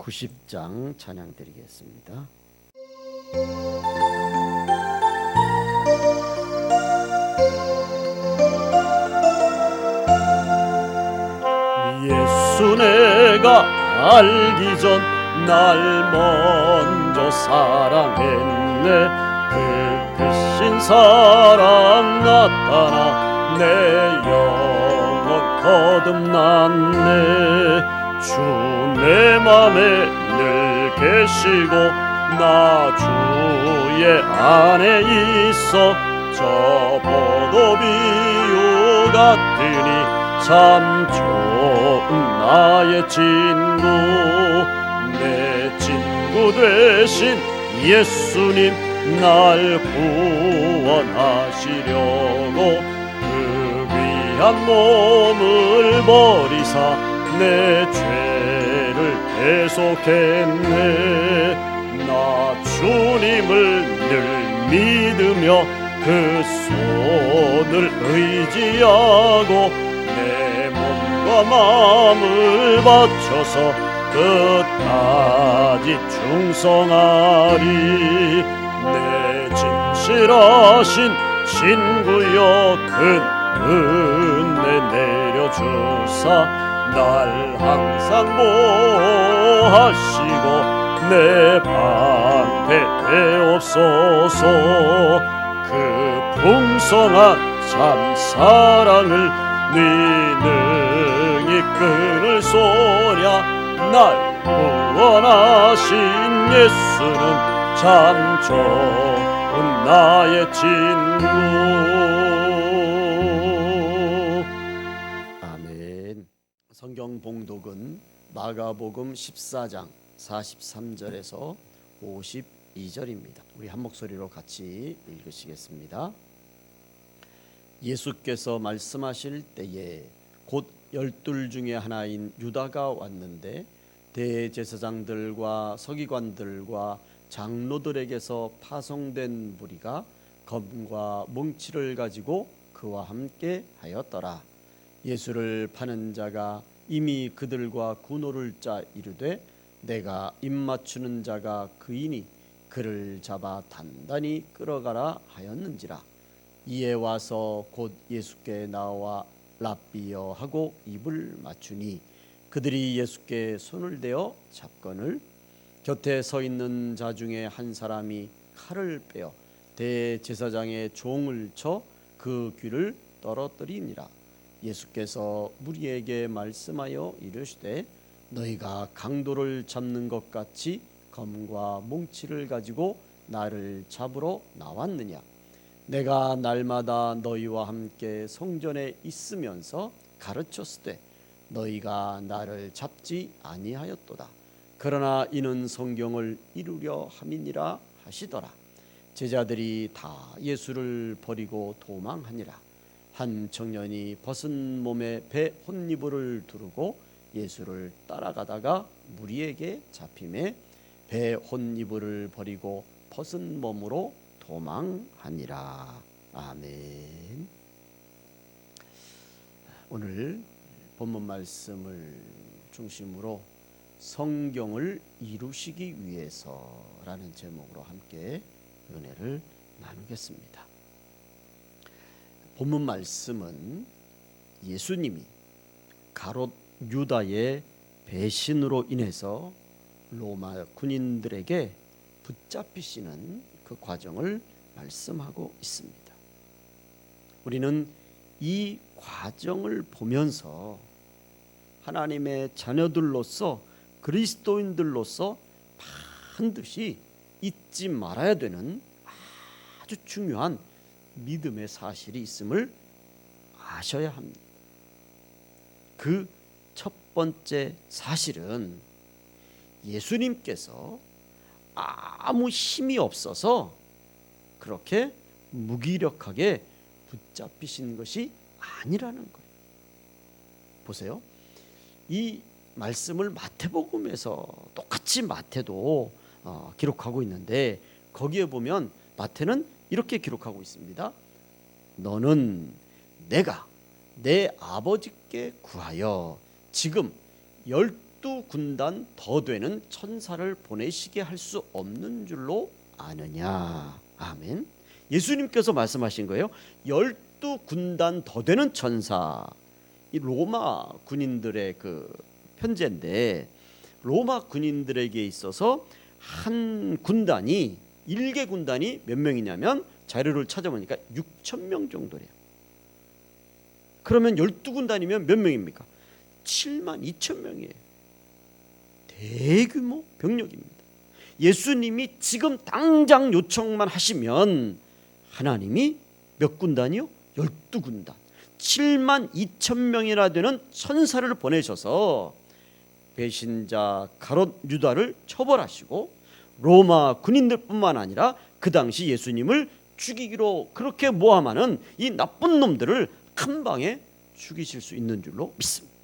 90장 찬양 드리겠습니다. 예수 내가 알기 전 날 먼저 사랑했네. 그 크신 사랑 나타나 내 영혼 거듭났네. 주 내 맘에 늘 계시고 나 주의 안에 있어. 저 포도비유 같으니 참 좋은 나의 친구. 내 친구 되신 예수님 날 구원하시려고 그 귀한 몸을 버리사 내 죄를 대속했네. 나 주님을 늘 믿으며 그 손을 의지하고 내 몸과 마음을 바쳐서 끝까지 충성하리. 내 진실하신 친구여 큰 은혜 내려주사 날 항상 보호하시고 내 방패 되옵소서. 그 풍성한 참 사랑을 네 능히 끊을 소냐. 날 구원하신 예수는 참 좋은 나의 친구. 아멘. 성경 봉독은 마가복음 14장 43절에서 52절입니다. 우리 한 목소리로 같이 읽으시겠습니다. 예수께서 말씀하실 때에 곧 12 중에 하나인 유다가 왔는데 대제사장들과 서기관들과 장로들에게서 파송된 무리가 검과 뭉치를 가지고 그와 함께 하였더라. 예수를 파는 자가 이미 그들과 군호를 짜 이르되 내가 입맞추는 자가 그이니 그를 잡아 단단히 끌어가라 하였는지라. 이에 와서 곧 예수께 나와 랍비여 하고 입을 맞추니 그들이 예수께 손을 대어 잡거늘 곁에 서 있는 자 중에 한 사람이 칼을 빼어 대제사장의 종을 쳐 그 귀를 떨어뜨리니라. 예수께서 무리에게 말씀하여 이르시되 너희가 강도를 잡는 것 같이 검과 뭉치를 가지고 나를 잡으러 나왔느냐. 내가 날마다 너희와 함께 성전에 있으면서 가르쳤으되 너희가 나를 잡지 아니하였도다. 그러나 이는 성경을 이루려 함이니라 하시더라. 제자들이 다 예수를 버리고 도망하니라. 한 청년이 벗은 몸에 배 혼니부를 두르고 예수를 따라가다가 무리에게 잡히매 배 혼니부를 버리고 벗은 몸으로 도망하니라. 아멘. 오늘 본문 말씀을 중심으로 성경을 이루시기 위해서라는 제목으로 함께 은혜를 나누겠습니다. 본문 말씀은 예수님이 가롯 유다의 배신으로 인해서 로마 군인들에게 붙잡히시는 그 과정을 말씀하고 있습니다. 우리는 이 과정을 보면서 하나님의 자녀들로서 그리스도인들로서 반드시 잊지 말아야 되는 아주 중요한 믿음의 사실이 있음을 아셔야 합니다. 그 첫 번째 사실은 예수님께서 아무 힘이 없어서 그렇게 무기력하게 붙잡히신 것이 아니라는 거예요. 보세요. 이 말씀을 마태복음에서 똑같이 마태도 기록하고 있는데 거기에 보면 마태는 이렇게 기록하고 있습니다. 너는 내가 내 아버지께 구하여 지금 12군단 더 되는 천사를 보내시게 할 수 없는 줄로 아느냐. 아멘. 예수님께서 말씀하신 거예요. 12군단 더 되는 천사. 이 로마 군인들의 그 편제인데, 로마 군인들에게 있어서 한 군단이, 일개 군단이 몇 명이냐면 자료를 찾아보니까 6,000명 정도래요. 그러면 12군단이면 몇 명입니까? 72,000명이에요. 대규모 병력입니다. 예수님이 지금 당장 요청만 하시면 하나님이 몇 군단이요? 12군단, 72,000명이나 되는 천사를 보내셔서 배신자 가롯 유다를 처벌하시고 로마 군인들뿐만 아니라 그 당시 예수님을 죽이기로 그렇게 모함하는 이 나쁜 놈들을 한 방에 죽이실 수 있는 줄로 믿습니다.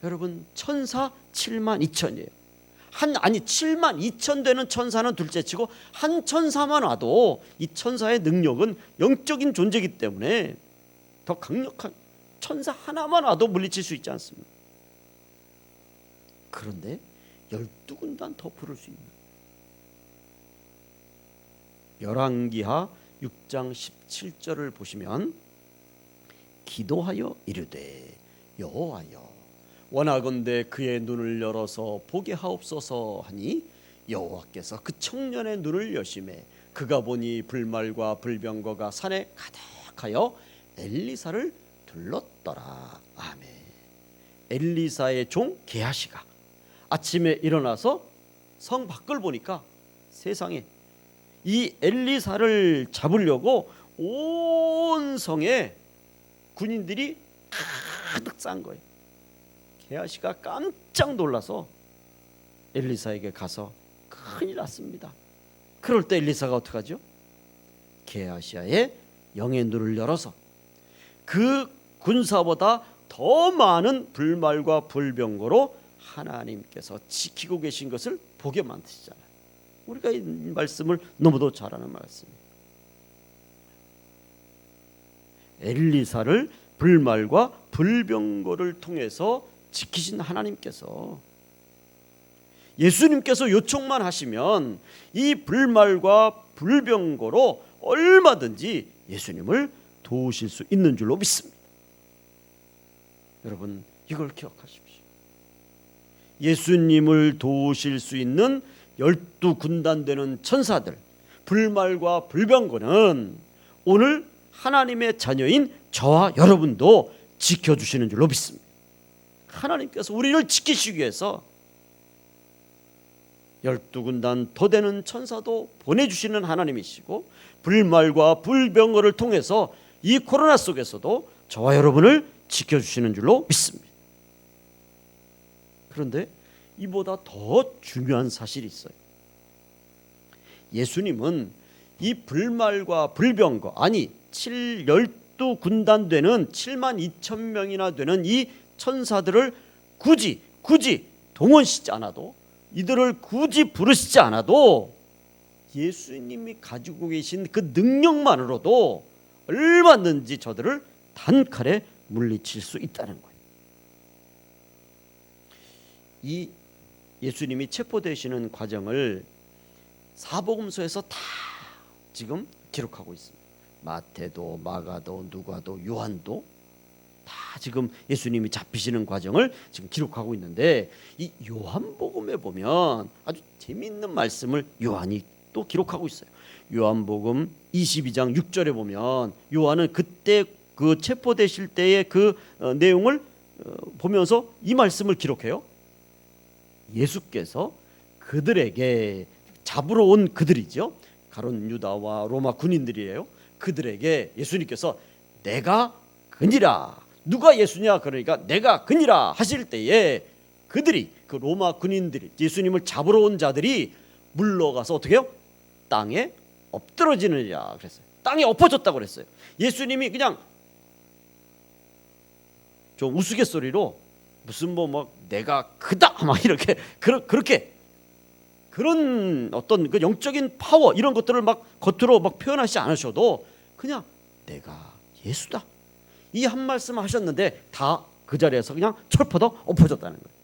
여러분, 천사 72,000이에요. 72,000 되는 천사는 둘째치고 한 천사만 와도 이 천사의 능력은 영적인 존재이기 때문에 더 강력한 천사 하나만 와도 물리칠 수 있지 않습니까? 그런데 12군단 더 부를 수 있는, 열왕기하 6장 17절을 보시면 기도하여 이르되 여호와여 원하건대 그의 눈을 열어서 보게 하옵소서 하니 여호와께서 그 청년의 눈을 여심해 그가 보니 불말과 불병거가 산에 가득하여 엘리사를 둘렀더라. 아멘. 엘리사의 종 게하시가 아침에 일어나서 성 밖을 보니까 세상에 이 엘리사를 잡으려고 온 성에 군인들이 가득 싼 거예요. 게하시가 깜짝 놀라서 엘리사에게 가서 큰일 났습니다. 그럴 때 엘리사가 어떡하죠? 게하시의 영의 눈을 열어서 그 군사보다 더 많은 불말과 불병거로 하나님께서 지키고 계신 것을 보게 만드시잖아요. 우리가 이 말씀을 너무도 잘 아는 말씀이에요. 엘리사를 불말과 불병거를 통해서 지키신 하나님께서, 예수님께서 요청만 하시면 이 불말과 불병거로 얼마든지 예수님을 도우실 수 있는 줄로 믿습니다. 여러분, 이걸 기억하십시오. 예수님을 도우실 수 있는 12군단 되는 천사들, 불말과 불병거는 오늘 하나님의 자녀인 저와 여러분도 지켜주시는 줄로 믿습니다. 하나님께서 우리를 지키시기 위해서 12군단 더 되는 천사도 보내주시는 하나님이시고, 불말과 불병거를 통해서 이 코로나 속에서도 저와 여러분을 지켜주시는 줄로 믿습니다. 그런데 이보다 더 중요한 사실이 있어요. 예수님은 이 불말과 불병거, 아니 12군단 되는 72,000명이나 되는 이 천사들을 굳이 동원시지 않아도, 이들을 굳이 부르시지 않아도 예수님이 가지고 계신 그 능력만으로도 얼마든지 저들을 단칼에 물리칠 수 있다는 거예요. 이 예수님이 체포되시는 과정을 사복음서에서 다 지금 기록하고 있습니다. 마태도, 마가도, 누가도, 요한도 다 지금 예수님이 잡히시는 과정을 지금 기록하고 있는데, 이 요한복음에 보면 아주 재미있는 말씀을 요한이 또 기록하고 있어요. 요한복음 22장 6절에 보면 요한은 그때 그 체포되실 때의 그 내용을 보면서 이 말씀을 기록해요. 예수께서 그들에게, 잡으러 온 그들이죠, 가롯 유다와 로마 군인들이에요. 그들에게 예수님께서 내가 그니라, 누가 예수냐 그러니까 내가 그니라 하실 때에 그들이, 그 로마 군인들이, 예수님을 잡으러 온 자들이 물러가서 어떻게 해요? 땅에 엎드러지느냐 그랬어요. 땅에 엎어졌다고 그랬어요. 예수님이 그냥 좀 우스갯소리로 무슨 뭐 내가 크다 막 이렇게 그렇게 그런 어떤 그 영적인 파워 이런 것들을 막 겉으로 막 표현하지 않으셔도 그냥 내가 예수다, 이 한 말씀 하셨는데 다 그 자리에서 그냥 철퍼덕 엎어졌다는 거예요.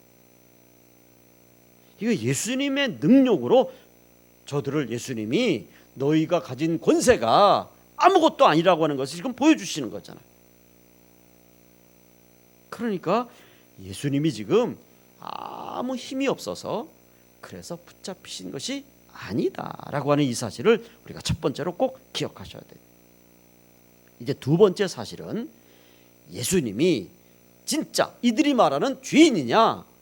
이거 예수님의 능력으로 저들을 예수님이 너희가 가진 권세가 아무것도 아니라고 하는 것을 지금 보여주시는 거잖아요. 그러니까 예수님이 지금 아무 힘이 없어서 그래서 붙잡히신 것이 아니다라고 하는 이 사실을 우리가 첫 번째로 꼭 기억하셔야 돼요. 이제 두 번째 사실은 예수님이 진짜 이들이 말하는 죄인이냐?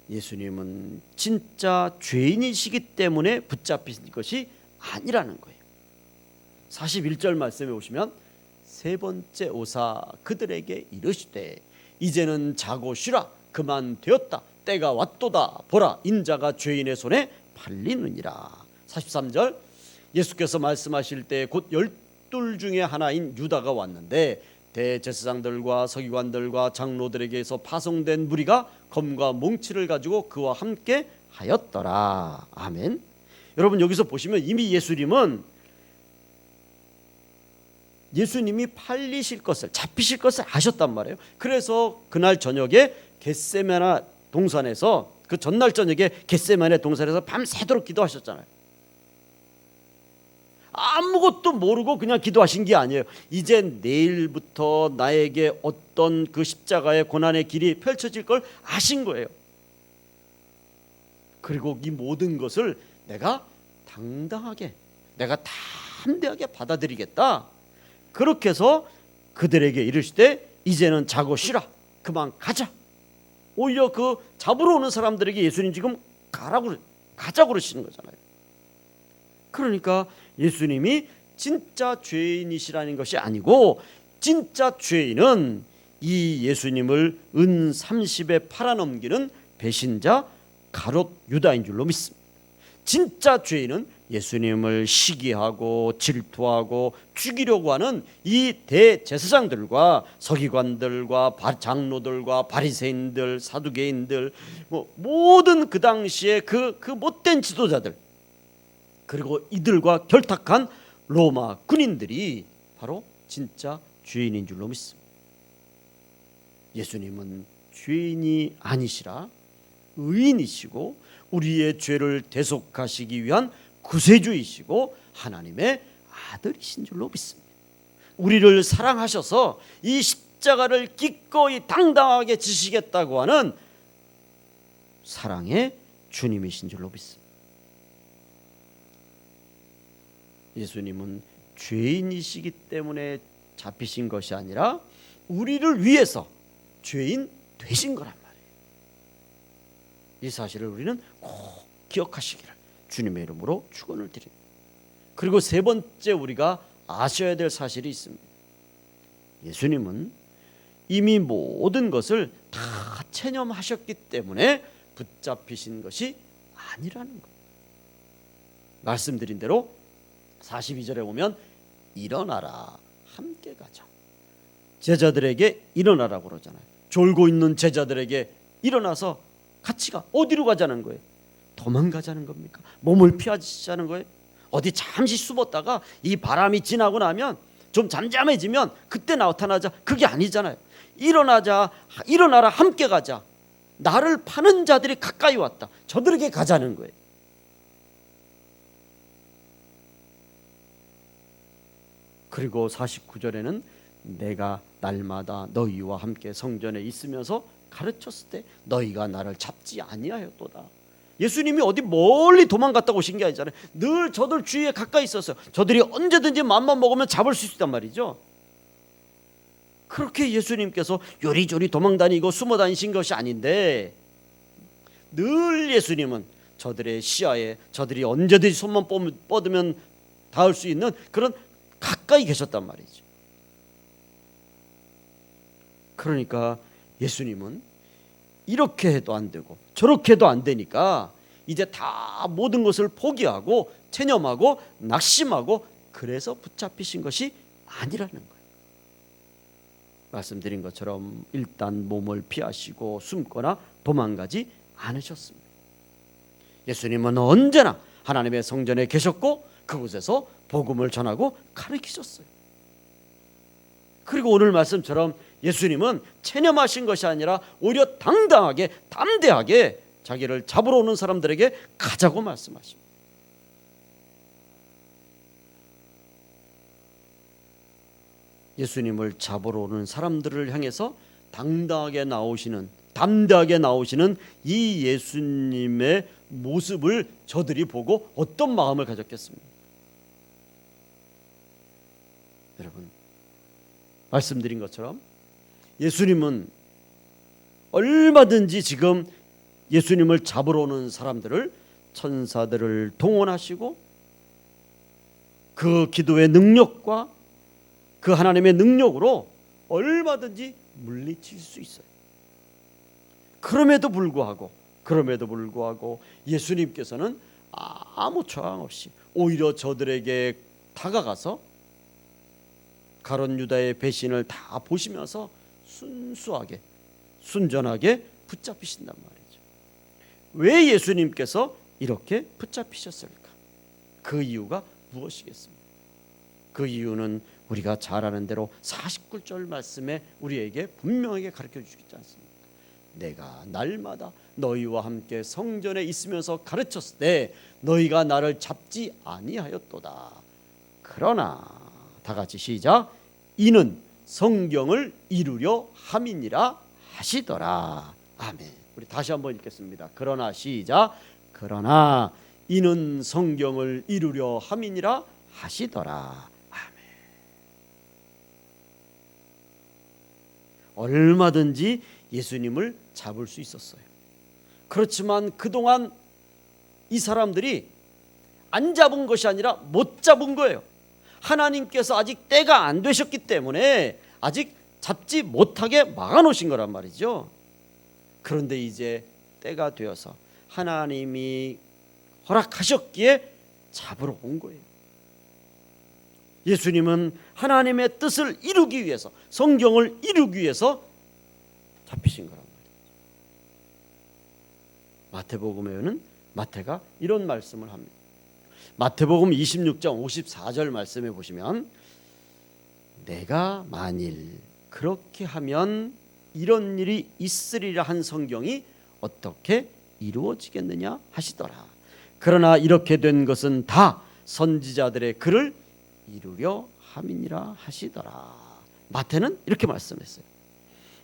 예수님은 진짜 죄인이시기 때문에 붙잡히신 것이 아니라는 거예요. 41절 말씀에 보시면 세 번째 오사 그들에게 이르시되 이제는 자고 쉬라 그만 되었다 때가 왔도다 보라 인자가 죄인의 손에 팔리느니라. 43절 예수께서 말씀하실 때 곧 12 중에 하나인 유다가 왔는데 대제사장들과 서기관들과 장로들에게서 파송된 무리가 검과 몽치를 가지고 그와 함께 하였더라. 아멘. 여러분 여기서 보시면 이미 예수님이 팔리실 것을 잡히실 것을 아셨단 말이에요. 그래서 그날 저녁에 겟세마네 동산에서 그 전날 저녁에 겟세마네 동산에서 밤새도록 기도하셨잖아요. 아무것도 모르고 그냥 기도하신 게 아니에요. 이제 내일부터 나에게 어떤 그 십자가의 고난의 길이 펼쳐질 걸 아신 거예요. 그리고 이 모든 것을 내가 당당하게 내가 담대하게 받아들이겠다. 그렇게 해서 그들에게 이르시되 이제는 자고 쉬라 그만 가자. 오히려 그 잡으러 오는 사람들에게 예수님 지금 가자고 그러시는 거잖아요. 그러니까 예수님이 진짜 죄인이시라는 것이 아니고 진짜 죄인은 이 예수님을 은 30에 팔아넘기는 배신자 가롯 유다인 줄로 믿습니다. 진짜 죄인은 예수님을 시기하고 질투하고 죽이려고 하는 이 대제사장들과 서기관들과 장로들과 바리새인들, 사두개인들, 모든 그 당시에 그 못된 지도자들, 그리고 이들과 결탁한 로마 군인들이 바로 진짜 죄인인 줄로 믿습니다. 예수님은 죄인이 아니시라 의인이시고 우리의 죄를 대속하시기 위한 구세주이시고 하나님의 아들이신 줄로 믿습니다. 우리를 사랑하셔서 이 십자가를 기꺼이 당당하게 지시겠다고 하는 사랑의 주님이신 줄로 믿습니다. 예수님은 죄인이시기 때문에 잡히신 것이 아니라 우리를 위해서 죄인 되신 거란 말이에요. 이 사실을 우리는 꼭 기억하시기를 주님의 이름으로 축원을 드립니다. 그리고 세 번째 우리가 아셔야 될 사실이 있습니다. 예수님은 이미 모든 것을 다 체념하셨기 때문에 붙잡히신 것이 아니라는 거예요. 말씀드린 대로 42절에 보면 일어나라 함께 가자. 제자들에게 일어나라고 그러잖아요. 졸고 있는 제자들에게 일어나서 같이 가. 어디로 가자는 거예요? 도망가자는 겁니까? 몸을 피하자는 거예요? 어디 잠시 숨었다가 이 바람이 지나고 나면 좀 잠잠해지면 그때 나타나자. 그게 아니잖아요. 일어나라 함께 가자. 나를 파는 자들이 가까이 왔다. 저들에게 가자는 거예요. 그리고 49절에는 내가 날마다 너희와 함께 성전에 있으면서 가르쳤을 때 너희가 나를 잡지 아니하였도다. 예수님이 어디 멀리 도망갔다 오신 게 아니잖아요. 늘 저들 주위에 가까이 있었어요. 저들이 언제든지 맘만 먹으면 잡을 수 있단 말이죠. 그렇게 예수님께서 요리조리 도망다니고 숨어다니신 것이 아닌데 늘 예수님은 저들의 시야에 저들이 언제든지 손만 뻗으면 닿을 수 있는 그런 가까이 계셨단 말이죠. 그러니까 예수님은 이렇게 해도 안 되고 저렇게 해도 안 되니까 이제 다 모든 것을 포기하고 체념하고 낙심하고 그래서 붙잡히신 것이 아니라는 거예요. 말씀드린 것처럼 일단 몸을 피하시고 숨거나 도망가지 않으셨습니다. 예수님은 언제나 하나님의 성전에 계셨고 그곳에서 복음을 전하고 가르치셨어요. 그리고 오늘 말씀처럼 예수님은 체념하신 것이 아니라 오히려 당당하게 담대하게 자기를 잡으러 오는 사람들에게 가자고 말씀하십니다. 예수님을 잡으러 오는 사람들을 향해서 담대하게 나오시는 이 예수님의 모습을 저들이 보고 어떤 마음을 가졌겠습니까? 여러분, 말씀드린 것처럼 예수님은 얼마든지 지금 예수님을 잡으러 오는 사람들을, 천사들을 동원하시고 그 기도의 능력과 그 하나님의 능력으로 얼마든지 물리칠 수 있어요. 그럼에도 불구하고 예수님께서는 아무 저항 없이 오히려 저들에게 다가가서 가룟 유다의 배신을 다 보시면서 순수하게, 순전하게 붙잡히신단 말이죠. 왜 예수님께서 이렇게 붙잡히셨을까? 그 이유가 무엇이겠습니까? 그 이유는 우리가 잘 아는 대로 49절 말씀에 우리에게 분명하게 가르쳐 주시지 않습니까? 내가 날마다 너희와 함께 성전에 있으면서 가르쳤을 때 너희가 나를 잡지 아니하였도다. 그러나 다 같이 시작. 이는 성경을 이루려 함이니라 하시더라. 아멘. 우리 다시 한번 읽겠습니다. 그러나 시작. 그러나 이는 성경을 이루려 함이니라 하시더라. 아멘. 얼마든지 예수님을 잡을 수 있었어요. 그렇지만 그동안 이 사람들이 안 잡은 것이 아니라 못 잡은 거예요. 하나님께서 아직 때가 안 되셨기 때문에 아직 잡지 못하게 막아놓으신 거란 말이죠. 그런데 이제 때가 되어서 하나님이 허락하셨기에 잡으러 온 거예요. 예수님은 하나님의 뜻을 이루기 위해서, 성경을 이루기 위해서 잡히신 거란 말이에요. 마태복음에는 마태가 이런 말씀을 합니다. 마태복음 26장 54절 말씀에 보시면 내가 만일 그렇게 하면 이런 일이 있으리라 한 성경이 어떻게 이루어지겠느냐 하시더라. 그러나 이렇게 된 것은 다 선지자들의 글을 이루려 함이니라 하시더라. 마태는 이렇게 말씀했어요.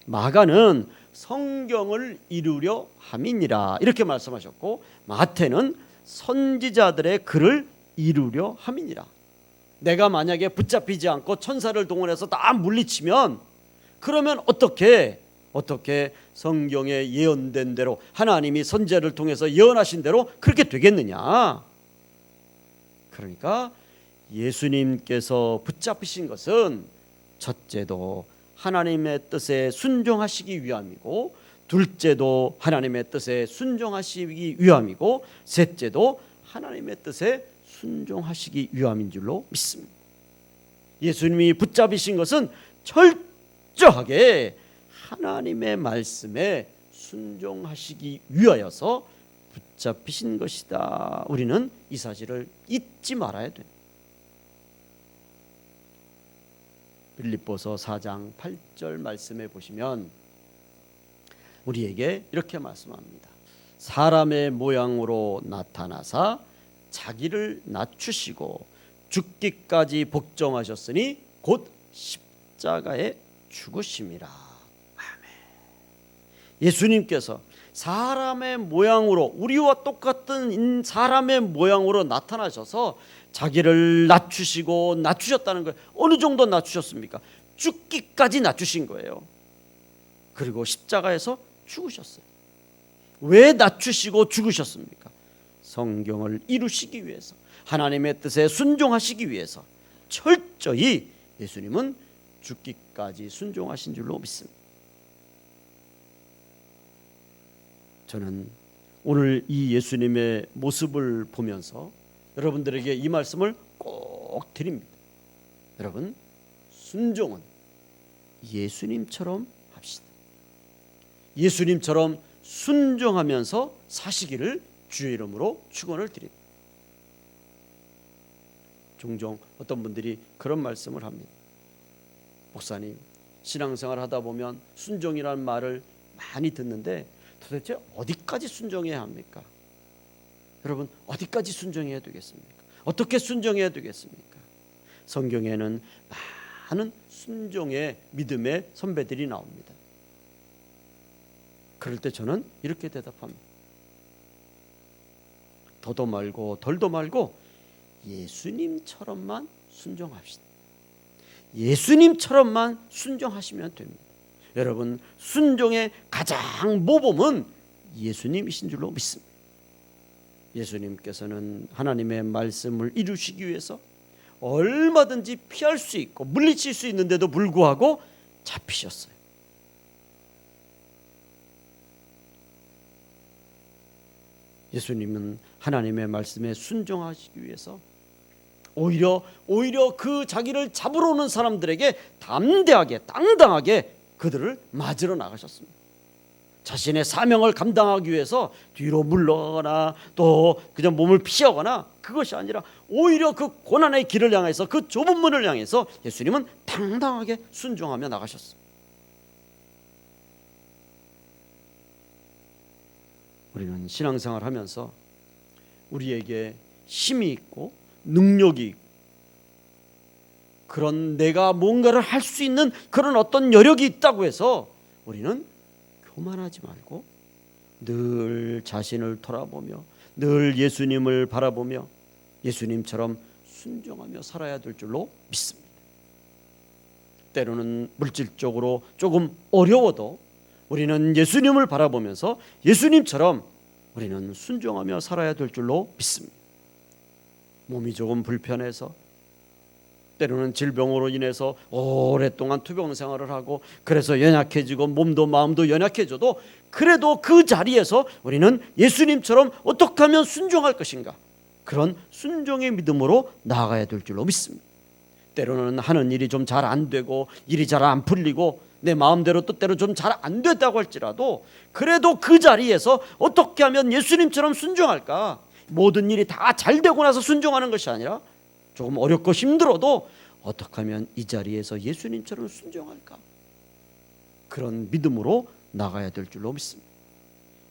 마가는 성경을 이루려 함이니라 이렇게 말씀하셨고, 마태는 선지자들의 글을 이루려 함이니라. 내가 만약에 붙잡히지 않고 천사를 동원해서 다 물리치면 그러면 어떻게 성경에 예언된 대로, 하나님이 선지자를 통해서 예언하신 대로 그렇게 되겠느냐. 그러니까 예수님께서 붙잡히신 것은 첫째도 하나님의 뜻에 순종하시기 위함이고, 둘째도 하나님의 뜻에 순종하시기 위함이고, 셋째도 하나님의 뜻에 순종하시기 위함인 줄로 믿습니다. 예수님이 붙잡으신 것은 철저하게 하나님의 말씀에 순종하시기 위하여서 붙잡히신 것이다. 우리는 이 사실을 잊지 말아야 됩니다. 빌립보서 4장 8절 말씀에 보시면 우리에게 이렇게 말씀합니다. 사람의 모양으로 나타나사 자기를 낮추시고 죽기까지 복종하셨으니 곧 십자가에 죽으심이라. 아멘. 예수님께서 사람의 모양으로, 우리와 똑같은 사람의 모양으로 나타나셔서 자기를 낮추시고 낮추셨다는 거예요. 어느 정도 낮추셨습니까? 죽기까지 낮추신 거예요. 그리고 십자가에서 죽으셨어요. 왜 낮추시고 죽으셨습니까? 성경을 이루시기 위해서, 하나님의 뜻에 순종하시기 위해서 철저히 예수님은 죽기까지 순종하신 줄로 믿습니다. 저는 오늘 이 예수님의 모습을 보면서 여러분들에게 이 말씀을 꼭 드립니다. 여러분, 순종은 예수님처럼 합시다. 예수님처럼 순종하면서 사시기를 주의 이름으로 축원을 드립니다. 종종 어떤 분들이 그런 말씀을 합니다. 목사님, 신앙생활 하다 보면 순종이라는 말을 많이 듣는데 도대체 어디까지 순종해야 합니까? 여러분, 어디까지 순종해야 되겠습니까? 어떻게 순종해야 되겠습니까? 성경에는 많은 순종의 믿음의 선배들이 나옵니다. 그럴 때 저는 이렇게 대답합니다. 더도 말고 덜도 말고 예수님처럼만 순종합시다. 예수님처럼만 순종하시면 됩니다. 여러분, 순종의 가장 모범은 예수님이신 줄로 믿습니다. 예수님께서는 하나님의 말씀을 이루시기 위해서 얼마든지 피할 수 있고 물리칠 수 있는데도 불구하고 잡히셨어요. 예수님은 하나님의 말씀에 순종하시기 위해서 오히려 그 자기를 잡으러 오는 사람들에게 담대하게 당당하게 그들을 맞으러 나가셨습니다. 자신의 사명을 감당하기 위해서 뒤로 물러가거나 또 그냥 몸을 피하거나 그것이 아니라 오히려 그 고난의 길을 향해서 그 좁은 문을 향해서 예수님은 당당하게 순종하며 나가셨습니다. 우리는 신앙생활 하면서 우리에게 힘이 있고 능력이 있고 그런 내가 뭔가를 할 수 있는 그런 어떤 여력이 있다고 해서 우리는 교만하지 말고 늘 자신을 돌아보며 늘 예수님을 바라보며 예수님처럼 순종하며 살아야 될 줄로 믿습니다. 때로는 물질적으로 조금 어려워도 우리는 예수님을 바라보면서 예수님처럼 우리는 순종하며 살아야 될 줄로 믿습니다. 몸이 조금 불편해서 때로는 질병으로 인해서 오랫동안 투병 생활을 하고 그래서 연약해지고 몸도 마음도 연약해져도 그래도 그 자리에서 우리는 예수님처럼 어떻게 하면 순종할 것인가, 그런 순종의 믿음으로 나아가야 될 줄로 믿습니다. 때로는 하는 일이 좀 잘 안 되고 일이 잘 안 풀리고 내 마음대로 뜻대로 좀 잘 안 됐다고 할지라도 그래도 그 자리에서 어떻게 하면 예수님처럼 순종할까, 모든 일이 다 잘 되고 나서 순종하는 것이 아니라 조금 어렵고 힘들어도 어떻게 하면 이 자리에서 예수님처럼 순종할까, 그런 믿음으로 나가야 될 줄로 믿습니다.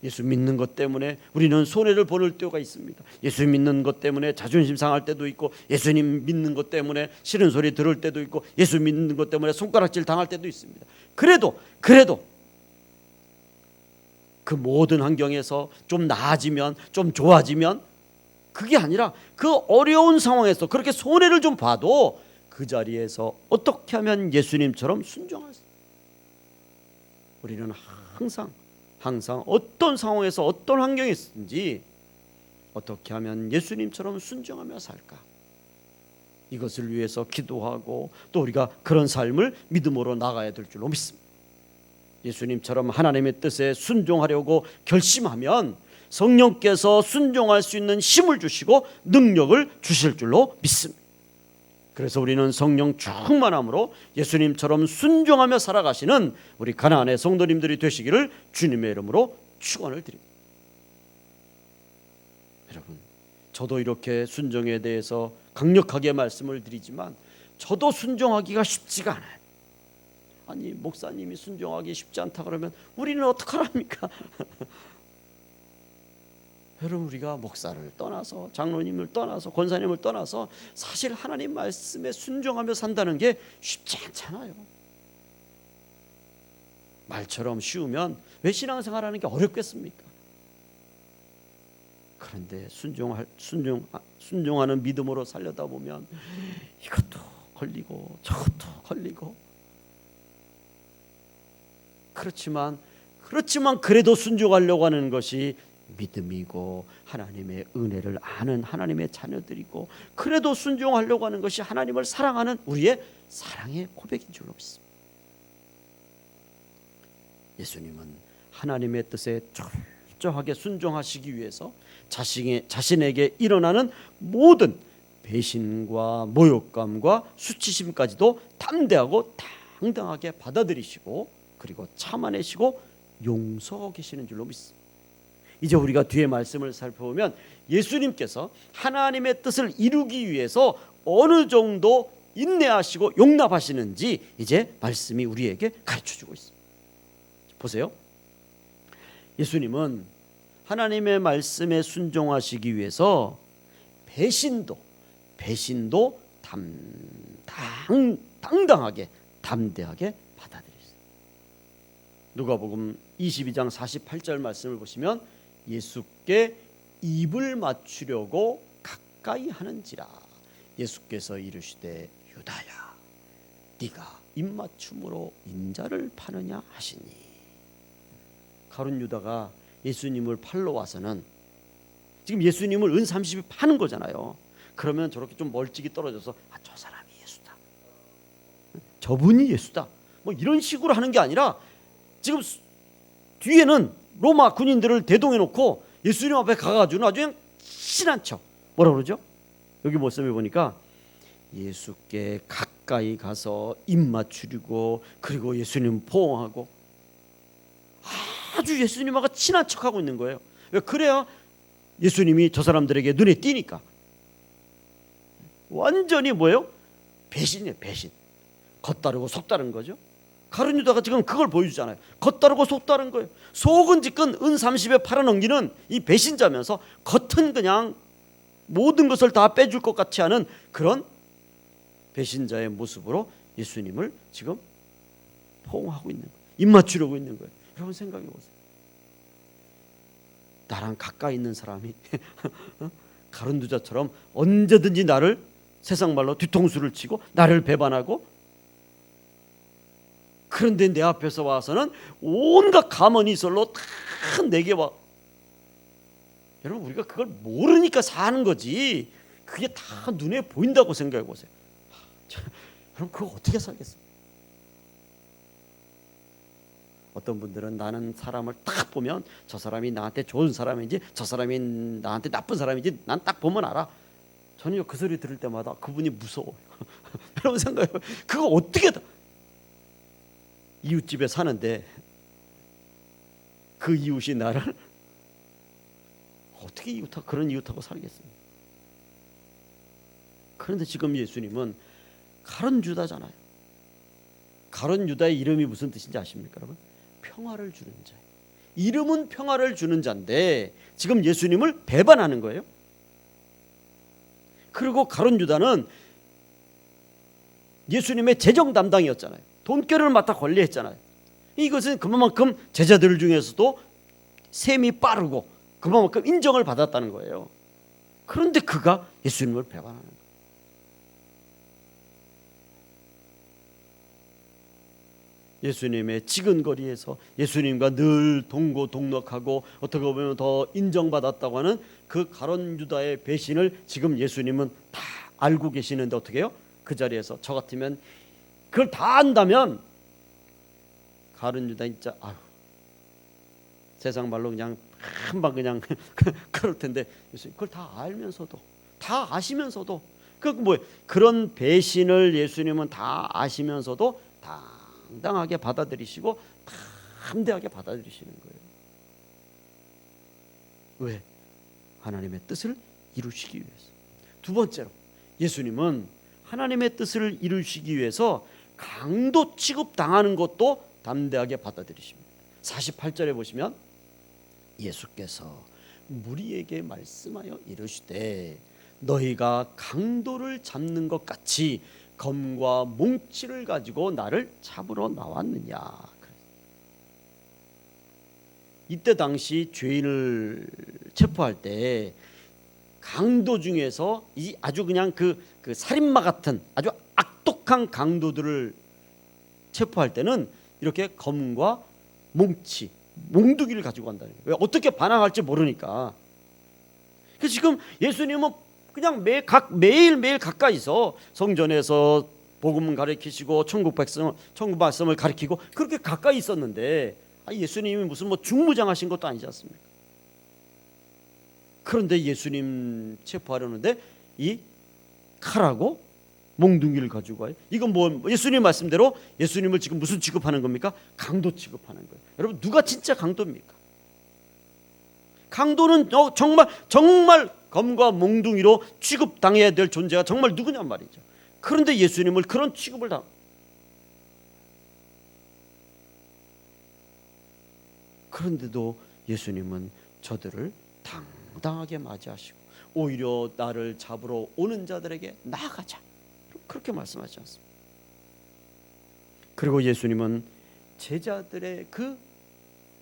예수 믿는 것 때문에 우리는 손해를 보는 때가 있습니다. 예수 믿는 것 때문에 자존심 상할 때도 있고, 예수님 믿는 것 때문에 싫은 소리 들을 때도 있고, 예수 믿는 것 때문에 손가락질 당할 때도 있습니다. 그래도 그 모든 환경에서 좀 나아지면, 좀 좋아지면, 그게 아니라 그 어려운 상황에서 그렇게 손해를 좀 봐도 그 자리에서 어떻게 하면 예수님처럼 순종할 수 있어요. 우리는 항상 어떤 상황에서 어떤 환경에 있든지 어떻게 하면 예수님처럼 순종하며 살까, 이것을 위해서 기도하고 또 우리가 그런 삶을 믿음으로 나가야 될 줄로 믿습니다. 예수님처럼 하나님의 뜻에 순종하려고 결심하면 성령께서 순종할 수 있는 힘을 주시고 능력을 주실 줄로 믿습니다. 그래서 우리는 성령 충만함으로 예수님처럼 순종하며 살아가시는 우리 가나안의 성도님들이 되시기를 주님의 이름으로 축원을 드립니다. 여러분, 저도 이렇게 순종에 대해서 강력하게 말씀을 드리지만 저도 순종하기가 쉽지가 않아요. 아니, 목사님이 순종하기 쉽지 않다 그러면 우리는 어떡하랍니까? 여러분, 우리가 목사를 떠나서 장로님을 떠나서 권사님을 떠나서 사실 하나님 말씀에 순종하며 산다는 게 쉽지 않잖아요. 말처럼 쉬우면 왜 신앙생활하는 게 어렵겠습니까? 그런데 순종하는 믿음으로 살려다 보면 이것도 걸리고 저것도 걸리고, 그렇지만 그래도 순종하려고 하는 것이 믿음이고 하나님의 은혜를 아는 하나님의 자녀들이고, 그래도 순종하려고 하는 것이 하나님을 사랑하는 우리의 사랑의 고백인 줄로 믿습니다. 예수님은 하나님의 뜻에 철저하게 순종하시기 위해서 자신에게 일어나는 모든 배신과 모욕감과 수치심까지도 담대하고 당당하게 받아들이시고 그리고 참아내시고 용서하고 계시는 줄로 믿습니다. 이제 우리가 뒤에 말씀을 살펴보면 예수님께서 하나님의 뜻을 이루기 위해서 어느 정도 인내하시고 용납하시는지 이제 말씀이 우리에게 가르쳐주고 있습니다. 보세요. 예수님은 하나님의 말씀에 순종하시기 위해서 배신도 당당하게 담대하게 받아들였어요. 누가복음 22장 48절 말씀을 보시면 예수께 입을 맞추려고 가까이 하는지라 예수께서 이르시되 유다야 네가 입맞춤으로 인자를 파느냐 하시니. 가룟 유다가 예수님을 팔러 와서는 지금 예수님을 은 30이 파는 거잖아요. 그러면 저렇게 좀 멀찍이 떨어져서 저 사람이 예수다, 저분이 예수다, 뭐 이런 식으로 하는 게 아니라 지금 뒤에는 로마 군인들을 대동해 놓고 예수님 앞에 가가지고 아주 그냥 친한 척, 뭐라 그러죠? 여기 말씀해 보니까 예수께 가까이 가서 입 맞추리고 그리고 예수님 포옹하고 아주 예수님하고 친한 척하고 있는 거예요. 그래야 예수님이 저 사람들에게 눈에 띄니까. 완전히 뭐예요? 배신이에요. 배신. 겉다르고 속다른 거죠. 가룟 유다가 지금 그걸 보여주잖아요. 겉다르고 속다른 거예요. 속은 지금 은 30에 팔아넘기는 이 배신자면서 겉은 그냥 모든 것을 다 빼줄 것 같이 하는 그런 배신자의 모습으로 예수님을 지금 포옹하고 있는 거예요. 입 맞추려고 있는 거예요. 여러분 생각해 보세요. 나랑 가까이 있는 사람이 가룟 유다처럼 언제든지 나를 세상 말로 뒤통수를 치고 나를 배반하고, 그런데 내 앞에서 와서는 온갖 가머니설로 다 내게 와. 여러분 우리가 그걸 모르니까 사는 거지 그게 다 눈에 보인다고 생각해 보세요. 그럼 그거 어떻게 살겠어요? 어떤 분들은 나는 사람을 딱 보면 저 사람이 나한테 좋은 사람인지 저 사람이 나한테 나쁜 사람인지 난 딱 보면 알아. 저는요 그 소리 들을 때마다 그분이 무서워요. 여러분 생각해요. 그거 어떻게 다 이웃집에 사는데 그 이웃이 나를 어떻게 그런 이웃하고 살겠어요? 그런데 지금 예수님은 가룟 유다잖아요. 가룟 유다의 이름이 무슨 뜻인지 아십니까, 여러분? 평화를 주는 자. 이름은 평화를 주는 자인데 지금 예수님을 배반하는 거예요. 그리고 가룟 유다는 예수님의 재정 담당이었잖아요. 돈결을 맡아 관리했잖아요. 이것은 그만큼 제자들 중에서도 셈이 빠르고 그만큼 인정을 받았다는 거예요. 그런데 그가 예수님을 배반하는 거예요. 예수님의 지근거리에서 예수님과 늘 동고동락하고 어떻게 보면 더 인정받았다고 하는 그 가룟 유다의 배신을 지금 예수님은 다 알고 계시는데 어떻게 해요? 그 자리에서 저 같으면 그걸 다 안다면 가룟 유다 진짜 세상 말로 그냥 한방 그냥 그럴 텐데 예수님 그걸 다 알면서도, 다 아시면서도 그런 배신을 예수님은 다 아시면서도 당당하게 받아들이시고 담대하게 받아들이시는 거예요. 왜? 하나님의 뜻을 이루시기 위해서. 두 번째로 예수님은 하나님의 뜻을 이루시기 위해서 강도 취급당하는 것도 담대하게 받아들이십니다. 48절에 보시면 예수께서 무리에게 말씀하여 이르시되 너희가 강도를 잡는 것 같이 검과 몽치를 가지고 나를 잡으러 나왔느냐. 이때 당시 죄인을 체포할 때 강도 중에서 이 아주 그냥 그 살인마 같은 아주 악독한 강도들을 체포할 때는 이렇게 검과 몽치, 몽둥이를 가지고 간다는 거예요. 왜? 어떻게 반항할지 모르니까. 그래서 지금 예수님은 그냥 매일매일 가까이서 성전에서 복음 가르치시고 천국 말씀을 가르치고 그렇게 가까이 있었는데 예수님이 무슨 중무장하신 것도 아니지 않습니까? 그런데 예수님 체포하려는데 이 칼하고 몽둥이를 가지고 와요. 이건 예수님 말씀대로 예수님을 지금 무슨 취급하는 겁니까? 강도 취급하는 거예요. 여러분 누가 진짜 강도입니까? 강도는 정말 검과 몽둥이로 취급당해야 될 존재가 정말 누구냔 말이죠. 그런데 예수님을 그런 취급을 당. 그런데도 예수님은 저들을 당당하게 맞이하시고 오히려 나를 잡으러 오는 자들에게 나아가자, 그렇게 말씀하지 않습니다. 그리고 예수님은 제자들의 그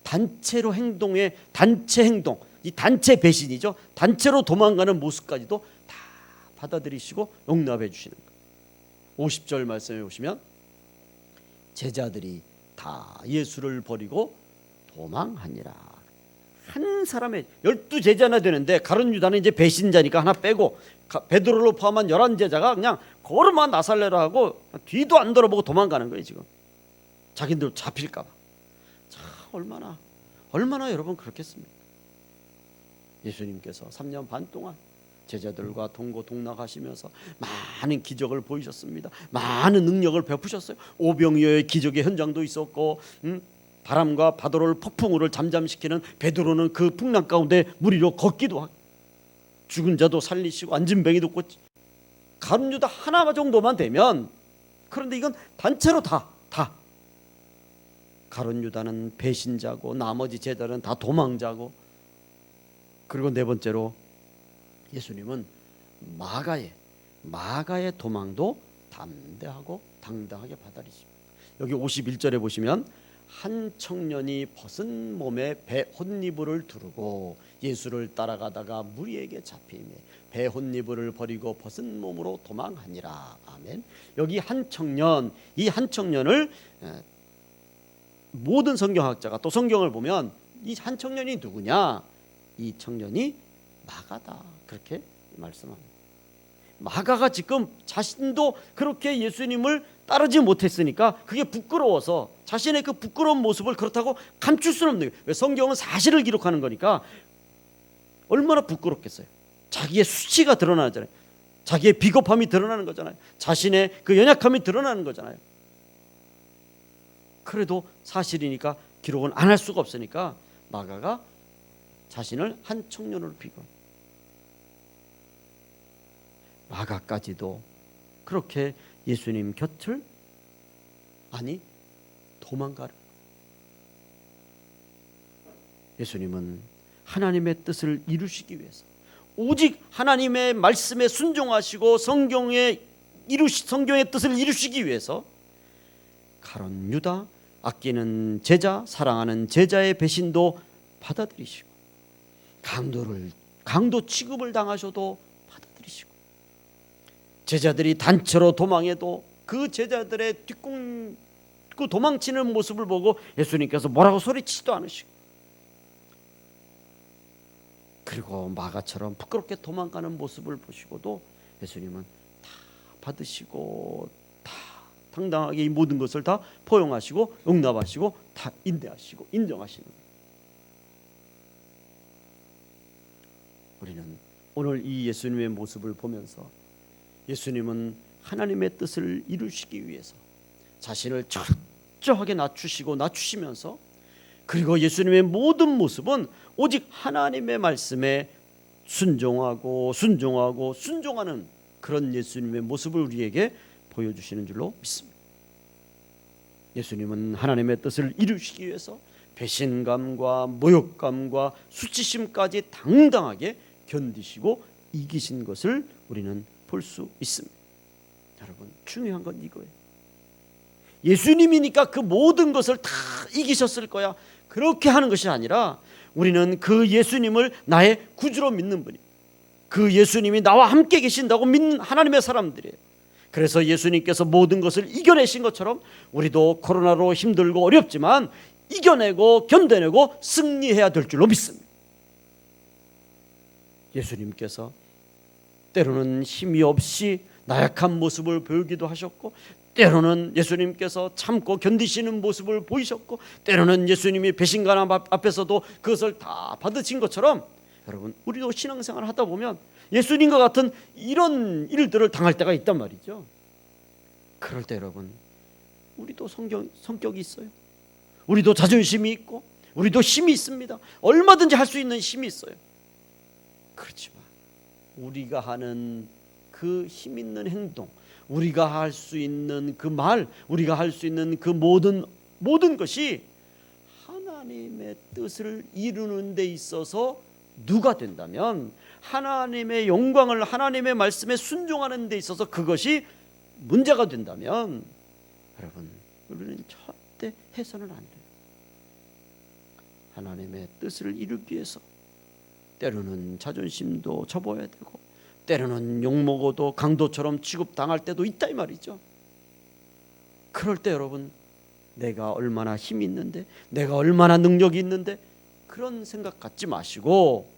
단체로 행동의 단체 행동, 이 단체 배신이죠. 단체로 도망가는 모습까지도 다 받아들이시고 용납해 주시는 거예요. 50절 말씀해 보시면 제자들이 다 예수를 버리고 도망하니라. 한 사람의 12제자나 되는데 가룟 유다는 이제 배신자니까 하나 빼고 베드로를 포함한 11제자가 그냥 걸음아 나살레라 하고 뒤도 안 돌아보고 도망가는 거예요. 지금 자기들 잡힐까 봐. 참 얼마나 여러분 그렇겠습니까? 예수님께서 3년 반 동안 제자들과 동고동락하시면서 많은 기적을 보이셨습니다. 많은 능력을 베푸셨어요. 오병이어의 기적의 현장도 있었고, 바람과 파도를 폭풍우를 잠잠시키는 베드로는 그 풍랑 가운데 물 위로 걷기도 하고, 죽은 자도 살리시고 앉은 뱅이도 꽂지. 가룟 유다 하나 정도만 되면, 그런데 이건 단체로 다 가룟 유다는 배신자고 나머지 제자들은 다 도망자고, 그리고 네 번째로 예수님은 마가의 도망도 담대하고 당당하게 받아들이십니다. 여기 51절에 보시면 한 청년이 벗은 몸에 배 혼니부를 두르고 예수를 따라가다가 무리에게 잡히매 배 혼니부를 버리고 벗은 몸으로 도망하니라. 아멘. 여기 한 청년, 이 한 청년을 모든 성경학자가 또 성경을 보면 이 한 청년이 누구냐? 이 청년이 마가다, 그렇게 말씀합니다. 마가가 지금 자신도 그렇게 예수님을 따르지 못했으니까 그게 부끄러워서 자신의 그 부끄러운 모습을 그렇다고 감출 수는 없는 거예요. 왜? 성경은 사실을 기록하는 거니까. 얼마나 부끄럽겠어요. 자기의 수치가 드러나잖아요. 자기의 비겁함이 드러나는 거잖아요. 자신의 그 연약함이 드러나는 거잖아요. 그래도 사실이니까 기록은 안 할 수가 없으니까 마가가 자신을 한 청년으로 비교. 마가까지도 그렇게 예수님 곁을 도망가려. 예수님은 하나님의 뜻을 이루시기 위해서 오직 하나님의 말씀에 순종하시고 성경의 뜻을 이루시기 위해서 가룟 유다, 아끼는 제자, 사랑하는 제자의 배신도 받아들이시고 강도 취급을 당하셔도 받아들이시고 제자들이 단체로 도망해도 그 제자들의 그 도망치는 모습을 보고 예수님께서 뭐라고 소리치지도 않으시고, 그리고 마가처럼 부끄럽게 도망가는 모습을 보시고도 예수님은 다 받으시고 다 당당하게 이 모든 것을 다 포용하시고 용납하시고 다 인내하시고 인정하시는 거예요. 우리는 오늘 이 예수님의 모습을 보면서 예수님은 하나님의 뜻을 이루시기 위해서 자신을 철저하게 낮추시면서, 그리고 예수님의 모든 모습은 오직 하나님의 말씀에 순종하는 그런 예수님의 모습을 우리에게 보여주시는 줄로 믿습니다. 예수님은 하나님의 뜻을 이루시기 위해서 배신감과 모욕감과 수치심까지 당당하게 견디시고 이기신 것을 우리는 볼 수 있습니다. 여러분, 중요한 건 이거예요. 예수님이니까 그 모든 것을 다 이기셨을 거야, 그렇게 하는 것이 아니라 우리는 그 예수님을 나의 구주로 믿는 분이에요. 그 예수님이 나와 함께 계신다고 믿는 하나님의 사람들이에요. 그래서 예수님께서 모든 것을 이겨내신 것처럼 우리도 코로나로 힘들고 어렵지만 이겨내고 견뎌내고 승리해야 될 줄로 믿습니다. 예수님께서 때로는 힘이 없이 나약한 모습을 보이기도 하셨고, 때로는 예수님께서 참고 견디시는 모습을 보이셨고, 때로는 예수님이 배신감 앞에서도 그것을 다 받으신 것처럼, 여러분, 우리도 신앙생활을 하다 보면 예수님과 같은 이런 일들을 당할 때가 있단 말이죠. 그럴 때 여러분, 우리도 성격이 있어요. 우리도 자존심이 있고 우리도 힘이 있습니다. 얼마든지 할 수 있는 힘이 있어요. 그렇지만 우리가 하는 그 힘 있는 행동, 우리가 할 수 있는 그 말, 우리가 할 수 있는 그 모든 것이 하나님의 뜻을 이루는 데 있어서 누가 된다면, 하나님의 영광을, 하나님의 말씀에 순종하는 데 있어서 그것이 문제가 된다면, 여러분, 우리는 절대 해서는 안 돼요. 하나님의 뜻을 이루기 위해서 때로는 자존심도 접어야 되고, 때로는 욕먹어도 강도처럼 취급당할 때도 있다 이 말이죠. 그럴 때 여러분, 내가 얼마나 힘이 있는데, 내가 얼마나 능력이 있는데, 그런 생각 갖지 마시고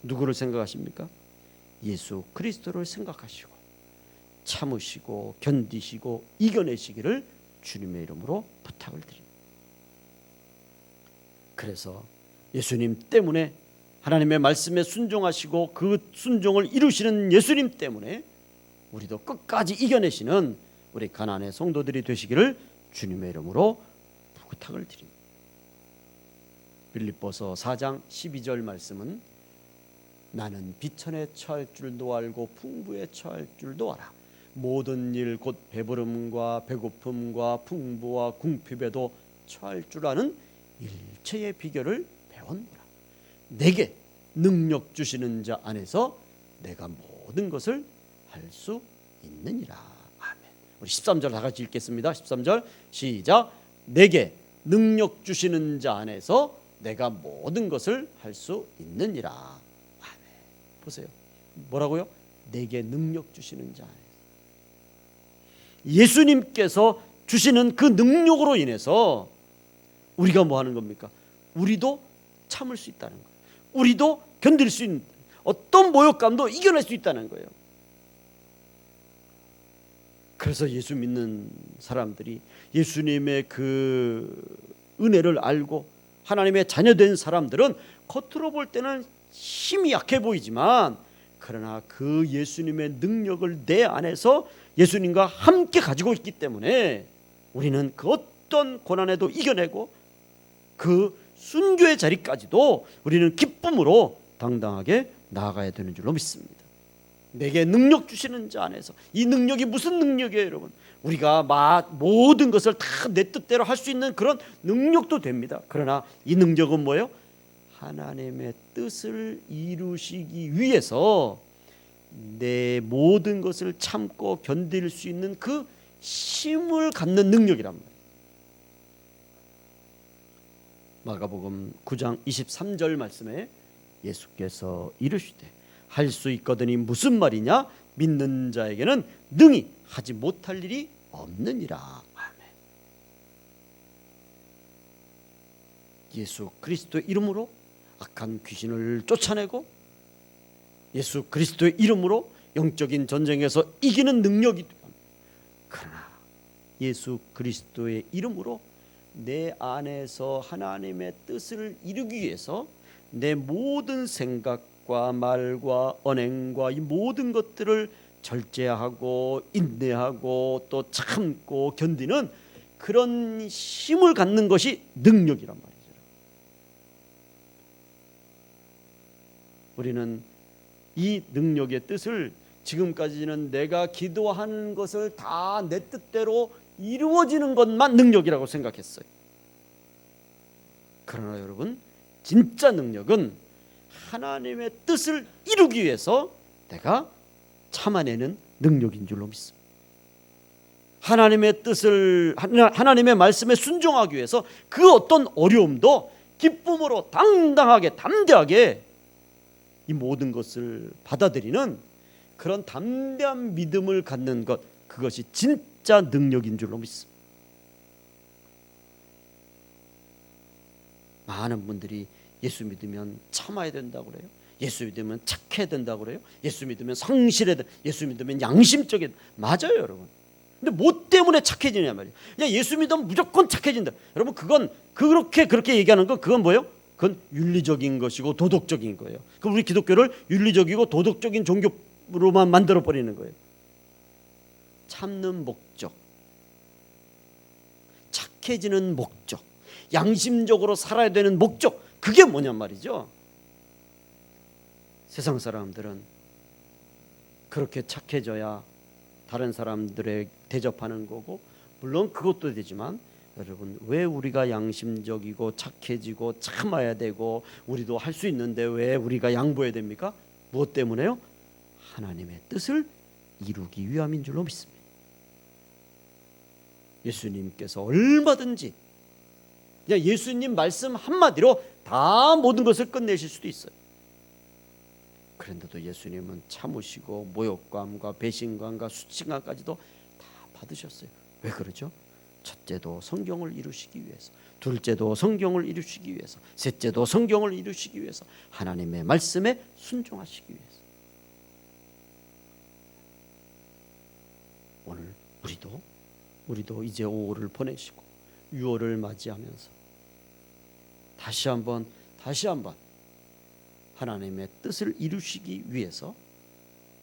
누구를 생각하십니까? 예수 그리스도를 생각하시고 참으시고 견디시고 이겨내시기를 주님의 이름으로 부탁을 드립니다. 그래서 예수님 때문에, 하나님의 말씀에 순종하시고 그 순종을 이루시는 예수님 때문에 우리도 끝까지 이겨내시는 우리 가나안의 성도들이 되시기를 주님의 이름으로 부탁을 드립니다. 빌립보서 4장 12절 말씀은 나는 비천에 처할 줄도 알고 풍부에 처할 줄도 알아. 모든 일 곧 배부름과 배고픔과 풍부와 궁핍에도 처할 줄 아는 일체의 비결을 배웠노라. 내게 능력 주시는 자 안에서 내가 모든 것을 할 수 있느니라. 아멘. 우리 13절 다 같이 읽겠습니다. 13절 시작. 내게 능력 주시는 자 안에서 내가 모든 것을 할 수 있느니라. 아멘. 보세요. 뭐라고요? 내게 능력 주시는 자 안에서. 예수님께서 주시는 그 능력으로 인해서 우리가 뭐 하는 겁니까? 우리도 참을 수 있다는 거예요. 우리도 견딜 수 있는, 어떤 모욕감도 이겨낼 수 있다는 거예요. 그래서 예수 믿는 사람들이 예수님의 그 은혜를 알고 하나님의 자녀된 사람들은 겉으로 볼 때는 힘이 약해 보이지만, 그러나 그 예수님의 능력을 내 안에서 예수님과 함께 가지고 있기 때문에 우리는 그 어떤 고난에도 이겨내고 그 순교의 자리까지도 우리는 기쁨으로 당당하게 나아가야 되는 줄로 믿습니다. 내게 능력 주시는 자 안에서. 이 능력이 무슨 능력이에요, 여러분? 우리가 모든 것을 다 내 뜻대로 할 수 있는 그런 능력도 됩니다. 그러나 이 능력은 뭐예요? 하나님의 뜻을 이루시기 위해서 내 모든 것을 참고 견딜 수 있는 그 힘을 갖는 능력이란 말이에요. 마가복음 9장 23절 말씀에 예수께서 이르시되 할 수 있거든이 무슨 말이냐? 믿는 자에게는 능히 하지 못할 일이 없느니라. 아멘. 예수 그리스도의 이름으로 악한 귀신을 쫓아내고 예수 그리스도의 이름으로 영적인 전쟁에서 이기는 능력이 됩니다. 그러나 예수 그리스도의 이름으로 내 안에서 하나님의 뜻을 이루기 위해서 내 모든 생각과 말과 언행과 이 모든 것들을 절제하고 인내하고 또 참고 견디는 그런 힘을 갖는 것이 능력이란 말이죠. 우리는 이 능력의 뜻을 지금까지는 내가 기도하는 것을 다 내 뜻대로 이루어지는 것만 능력이라고 생각했어요. 그러나 여러분, 진짜 능력은 하나님의 뜻을 이루기 위해서 내가 참아내는 능력인 줄로 믿습니다. 하나님의 뜻을, 하나님의 말씀에 순종하기 위해서 그 어떤 어려움도 기쁨으로 당당하게 담대하게 이 모든 것을 받아들이는 그런 담대한 믿음을 갖는 것, 그것이 진짜 능력인 줄로 믿습니다. 많은 분들이 예수 믿으면 참아야 된다고 그래요. 예수 믿으면 착해야 된다고 그래요. 예수 믿으면 성실해야 돼. 예수 믿으면 양심적이야. 맞아요, 여러분. 근데 뭐 때문에 착해지냐 말이에요. 그냥 예수 믿으면 무조건 착해진다. 여러분, 그건 그렇게 얘기하는 건 그건 뭐예요? 그건 윤리적인 것이고 도덕적인 거예요. 그럼 우리 기독교를 윤리적이고 도덕적인 종교로만 만들어 버리는 거예요. 참는 목적, 착해지는 목적, 양심적으로 살아야 되는 목적, 그게 뭐냔 말이죠. 세상 사람들은 그렇게 착해져야 다른 사람들에 대접하는 거고, 물론 그것도 되지만 여러분, 왜 우리가 양심적이고 착해지고 참아야 되고 우리도 할 수 있는데 왜 우리가 양보해야 됩니까? 무엇 때문에요? 하나님의 뜻을 이루기 위함인 줄로 믿습니다. 예수님께서 얼마든지 그냥 예수님 말씀 한마디로 다 모든 것을 끝내실 수도 있어요. 그런데도 예수님은 참으시고 모욕감과 배신감과 수치감까지도 다 받으셨어요. 왜 그러죠? 첫째도 성경을 이루시기 위해서, 둘째도 성경을 이루시기 위해서, 셋째도 성경을 이루시기 위해서, 하나님의 말씀에 순종하시기 위해서. 오늘 우리도 이제 5월을 보내시고 6월을 맞이하면서 다시 한번 하나님의 뜻을 이루시기 위해서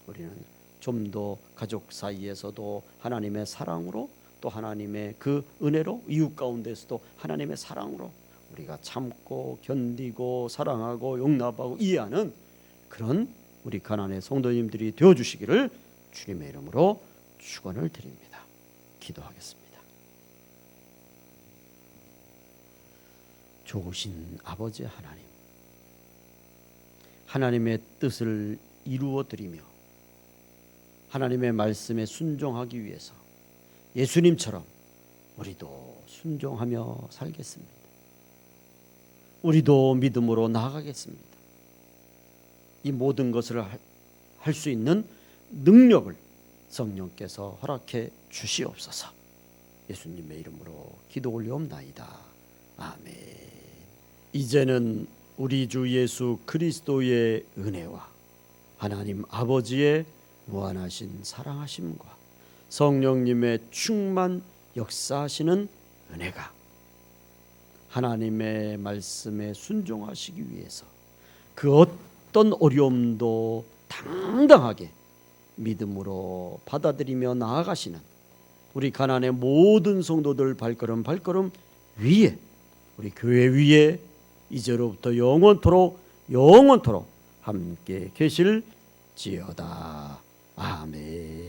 우리는 좀 더 가족 사이에서도 하나님의 사랑으로, 또 하나님의 그 은혜로, 이웃 가운데서도 하나님의 사랑으로 우리가 참고 견디고 사랑하고 용납하고 이해하는 그런 우리 가나안의 성도님들이 되어주시기를 주님의 이름으로 축원을 드립니다. 기도하겠습니다. 좋으신 아버지 하나님, 하나님의 뜻을 이루어 드리며 하나님의 말씀에 순종하기 위해서 예수님처럼 우리도 순종하며 살겠습니다. 우리도 믿음으로 나아가겠습니다. 이 모든 것을 할 수 있는 능력을 성령께서 허락해 주시옵소서. 예수님의 이름으로 기도 올려옵나이다. 아멘. 이제는 우리 주 예수 그리스도의 은혜와 하나님 아버지의 무한하신 사랑하심과 성령님의 충만 역사하시는 은혜가 하나님의 말씀에 순종하시기 위해서 그 어떤 어려움도 당당하게 믿음으로 받아들이며 나아가시는 우리 가나안의 모든 성도들 발걸음 위에, 우리 교회 위에 이제로부터 영원토록 함께 계실지어다. 아멘.